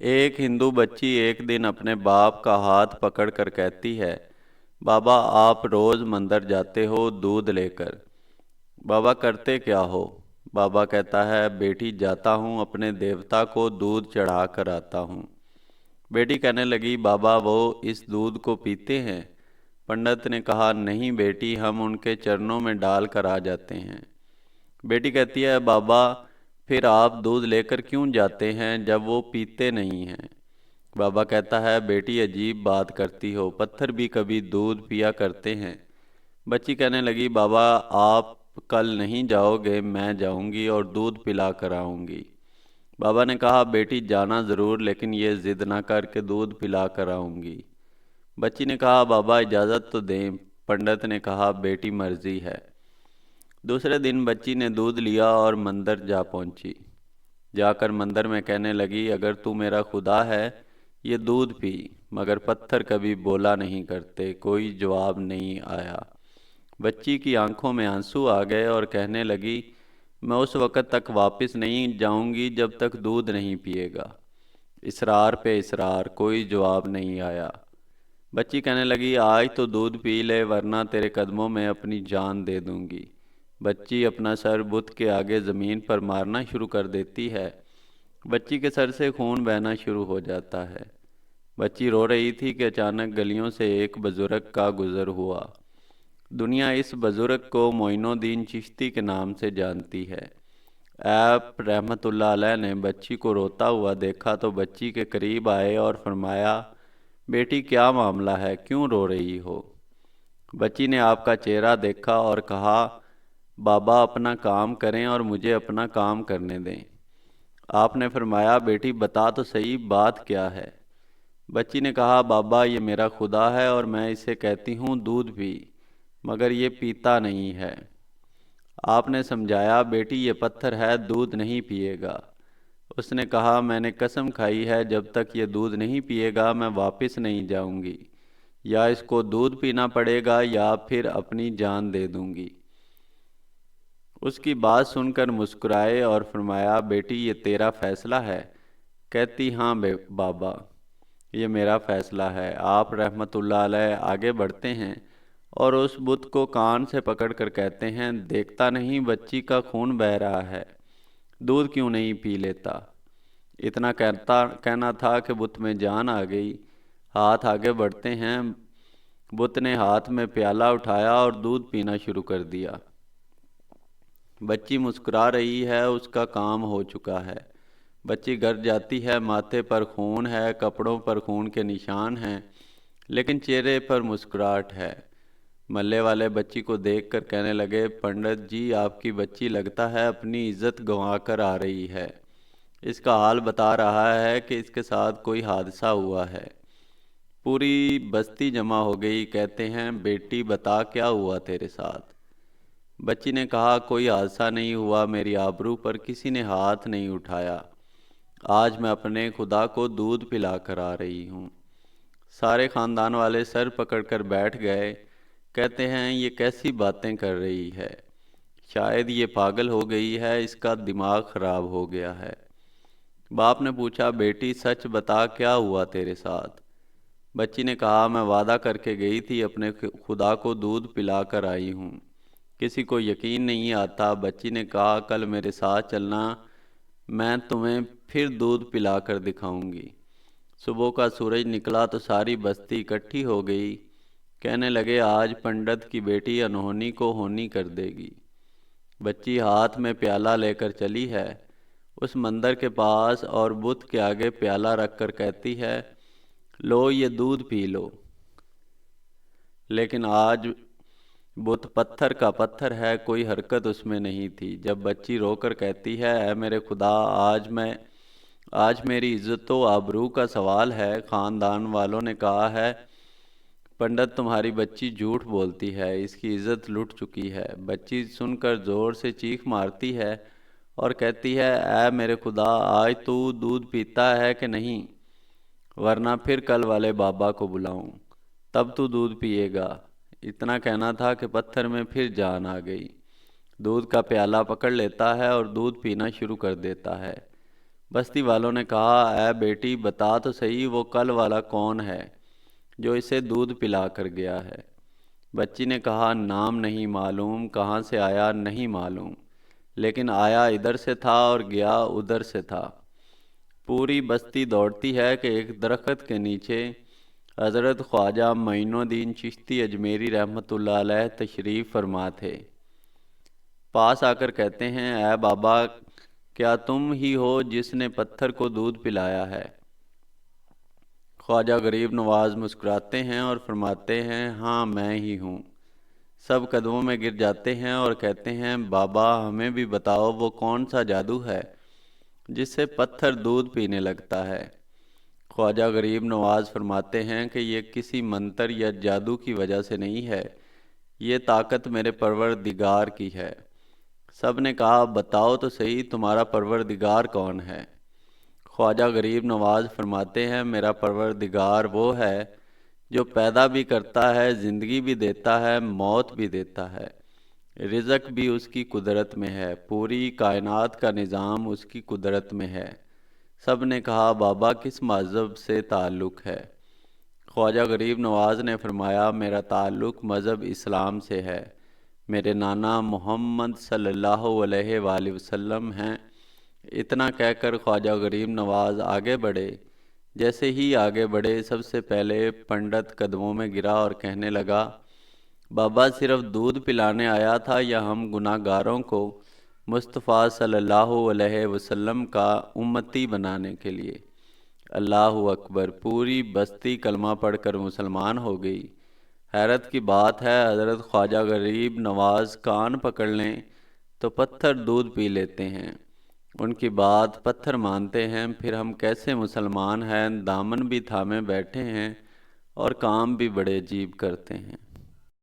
ایک ہندو بچی ایک دن اپنے باپ کا ہاتھ پکڑ کر کہتی ہے، بابا آپ روز مندر جاتے ہو دودھ لے کر، بابا کرتے کیا ہو؟ بابا کہتا ہے، بیٹی جاتا ہوں اپنے دیوتا کو دودھ چڑھا کر آتا ہوں۔ بیٹی کہنے لگی، بابا وہ اس دودھ کو پیتے ہیں؟ پنڈت نے کہا، نہیں بیٹی، ہم ان کے چرنوں میں ڈال کر آ جاتے ہیں۔ بیٹی کہتی ہے، بابا پھر آپ دودھ لے کر کیوں جاتے ہیں جب وہ پیتے نہیں ہیں؟ بابا کہتا ہے، بیٹی عجیب بات کرتی ہو، پتھر بھی کبھی دودھ پیا کرتے ہیں۔ بچی کہنے لگی، بابا آپ کل نہیں جاؤ گے، میں جاؤں گی اور دودھ پلا کر آؤں گی۔ بابا نے کہا، بیٹی جانا ضرور، لیکن یہ ضد نہ کر کے دودھ پلا کر آؤں گی۔ بچی نے کہا، بابا اجازت تو دیں۔ پنڈت نے کہا، بیٹی مرضی ہے۔ دوسرے دن بچی نے دودھ لیا اور مندر جا پہنچی۔ جا کر مندر میں کہنے لگی، اگر تو میرا خدا ہے یہ دودھ پی۔ مگر پتھر کبھی بولا نہیں کرتے، کوئی جواب نہیں آیا۔ بچی کی آنکھوں میں آنسو آ گئے اور کہنے لگی، میں اس وقت تک واپس نہیں جاؤں گی جب تک دودھ نہیں پیے گا۔ اصرار پہ اصرار، کوئی جواب نہیں آیا۔ بچی کہنے لگی، آج تو دودھ پی لے ورنہ تیرے قدموں میں اپنی جان دے دوں گی۔ بچی اپنا سر بت کے آگے زمین پر مارنا شروع کر دیتی ہے۔ بچی کے سر سے خون بہنا شروع ہو جاتا ہے۔ بچی رو رہی تھی کہ اچانک گلیوں سے ایک بزرگ کا گزر ہوا۔ دنیا اس بزرگ کو معین الدین چشتی کے نام سے جانتی ہے۔ آپ رحمۃ اللہ علیہ نے بچی کو روتا ہوا دیکھا تو بچی کے قریب آئے اور فرمایا، بیٹی کیا معاملہ ہے، کیوں رو رہی ہو؟ بچی نے آپ کا چہرہ دیکھا اور کہا، بابا اپنا کام کریں اور مجھے اپنا کام کرنے دیں۔ آپ نے فرمایا، بیٹی بتا تو صحیح بات کیا ہے؟ بچی نے کہا، بابا یہ میرا خدا ہے اور میں اسے کہتی ہوں دودھ پی، مگر یہ پیتا نہیں ہے۔ آپ نے سمجھایا، بیٹی یہ پتھر ہے، دودھ نہیں پیے گا۔ اس نے کہا، میں نے قسم کھائی ہے جب تک یہ دودھ نہیں پیے گا میں واپس نہیں جاؤں گی، یا اس کو دودھ پینا پڑے گا یا پھر اپنی جان دے دوں گی۔ اس کی بات سن کر مسکرائے اور فرمایا، بیٹی یہ تیرا فیصلہ ہے؟ کہتی، ہاں بابا یہ میرا فیصلہ ہے۔ آپ رحمۃ اللہ علیہ آگے بڑھتے ہیں اور اس بت کو کان سے پکڑ کر کہتے ہیں، دیکھتا نہیں بچی کا خون بہہ رہا ہے، دودھ کیوں نہیں پی لیتا؟ اتنا کہنا تھا کہ بت میں جان آ گئی۔ ہاتھ آگے بڑھتے ہیں، بت نے ہاتھ میں پیالہ اٹھایا اور دودھ پینا شروع کر دیا۔ بچی مسکرا رہی ہے، اس کا کام ہو چکا ہے۔ بچی گھر جاتی ہے، ماتھے پر خون ہے، کپڑوں پر خون کے نشان ہیں، لیکن چہرے پر مسکراہٹ ہے۔ محلے والے بچی کو دیکھ کر کہنے لگے، پنڈت جی آپ کی بچی لگتا ہے اپنی عزت گنوا کر آ رہی ہے، اس کا حال بتا رہا ہے کہ اس کے ساتھ کوئی حادثہ ہوا ہے۔ پوری بستی جمع ہو گئی، کہتے ہیں، بیٹی بتا کیا ہوا تیرے ساتھ؟ بچی نے کہا، کوئی حادثہ نہیں ہوا، میری آبرو پر کسی نے ہاتھ نہیں اٹھایا، آج میں اپنے خدا کو دودھ پلا کر آ رہی ہوں۔ سارے خاندان والے سر پکڑ کر بیٹھ گئے، کہتے ہیں، یہ کیسی باتیں کر رہی ہے؟ شاید یہ پاگل ہو گئی ہے، اس کا دماغ خراب ہو گیا ہے۔ باپ نے پوچھا، بیٹی سچ بتا کیا ہوا تیرے ساتھ؟ بچی نے کہا، میں وعدہ کر کے گئی تھی اپنے خدا کو دودھ پلا کر آئی ہوں۔ کسی کو یقین نہیں آتا۔ بچی نے کہا، کل میرے ساتھ چلنا، میں تمہیں پھر دودھ پلا کر دکھاؤں گی۔ صبح کا سورج نکلا تو ساری بستی اکٹھی ہو گئی، کہنے لگے، آج پنڈت کی بیٹی انہونی کو ہونی کر دے گی۔ بچی ہاتھ میں پیالہ لے کر چلی ہے، اس مندر کے پاس اور بت کے آگے پیالہ رکھ کر کہتی ہے، لو یہ دودھ پی لو۔ لیکن آج بت پتھر کا پتھر ہے، کوئی حرکت اس میں نہیں تھی۔ جب بچی رو کر کہتی ہے، اے میرے خدا، آج میری عزت و آبرو کا سوال ہے۔ خاندان والوں نے کہا ہے، پنڈت تمہاری بچی جھوٹ بولتی ہے، اس کی عزت لٹ چکی ہے۔ بچی سن کر زور سے چیخ مارتی ہے اور کہتی ہے، اے میرے خدا، آج تو دودھ پیتا ہے کہ نہیں؟ ورنہ پھر کل والے بابا کو بلاؤں، تب تو دودھ پیے گا۔ اتنا کہنا تھا کہ پتھر میں پھر جان آ گئی۔ دودھ کا پیالہ پکڑ لیتا ہے اور دودھ پینا شروع کر دیتا ہے۔ بستی والوں نے کہا، اے بیٹی بتا تو صحیح وہ کل والا کون ہے جو اسے دودھ پلا کر گیا ہے؟ بچی نے کہا، نام نہیں معلوم، کہاں سے آیا نہیں معلوم، لیکن آیا ادھر سے تھا اور گیا ادھر سے تھا۔ پوری بستی دوڑتی ہے کہ ایک درخت کے نیچے حضرت خواجہ معین الدین چشتی اجمیری رحمۃ اللہ علیہ تشریف فرما تھے۔ پاس آ کر کہتے ہیں، اے بابا کیا تم ہی ہو جس نے پتھر کو دودھ پلایا ہے؟ خواجہ غریب نواز مسکراتے ہیں اور فرماتے ہیں، ہاں میں ہی ہوں۔ سب قدموں میں گر جاتے ہیں اور کہتے ہیں، بابا ہمیں بھی بتاؤ وہ کون سا جادو ہے جس سے پتھر دودھ پینے لگتا ہے؟ خواجہ غریب نواز فرماتے ہیں کہ یہ کسی منتر یا جادو کی وجہ سے نہیں ہے، یہ طاقت میرے پروردگار کی ہے۔ سب نے کہا، بتاؤ تو صحیح تمہارا پروردگار کون ہے؟ خواجہ غریب نواز فرماتے ہیں، میرا پروردگار وہ ہے جو پیدا بھی کرتا ہے، زندگی بھی دیتا ہے، موت بھی دیتا ہے، رزق بھی اس کی قدرت میں ہے، پوری کائنات کا نظام اس کی قدرت میں ہے۔ سب نے کہا، بابا کس مذہب سے تعلق ہے؟ خواجہ غریب نواز نے فرمایا، میرا تعلق مذہب اسلام سے ہے، میرے نانا محمد صلی اللہ علیہ وآلہ وسلم ہیں۔ اتنا کہہ کر خواجہ غریب نواز آگے بڑھے۔ جیسے ہی آگے بڑھے سب سے پہلے پنڈت قدموں میں گرا اور کہنے لگا، بابا صرف دودھ پلانے آیا تھا یا ہم گناہ گاروں کو مصطفیٰ صلی اللہ علیہ وسلم کا امتی بنانے کے لیے؟ اللہ اکبر! پوری بستی کلمہ پڑھ کر مسلمان ہو گئی۔ حیرت کی بات ہے، حضرت خواجہ غریب نواز کان پکڑ لیں تو پتھر دودھ پی لیتے ہیں، ان کی بات پتھر مانتے ہیں، پھر ہم کیسے مسلمان ہیں؟ دامن بھی تھامے بیٹھے ہیں اور کام بھی بڑے عجیب کرتے ہیں۔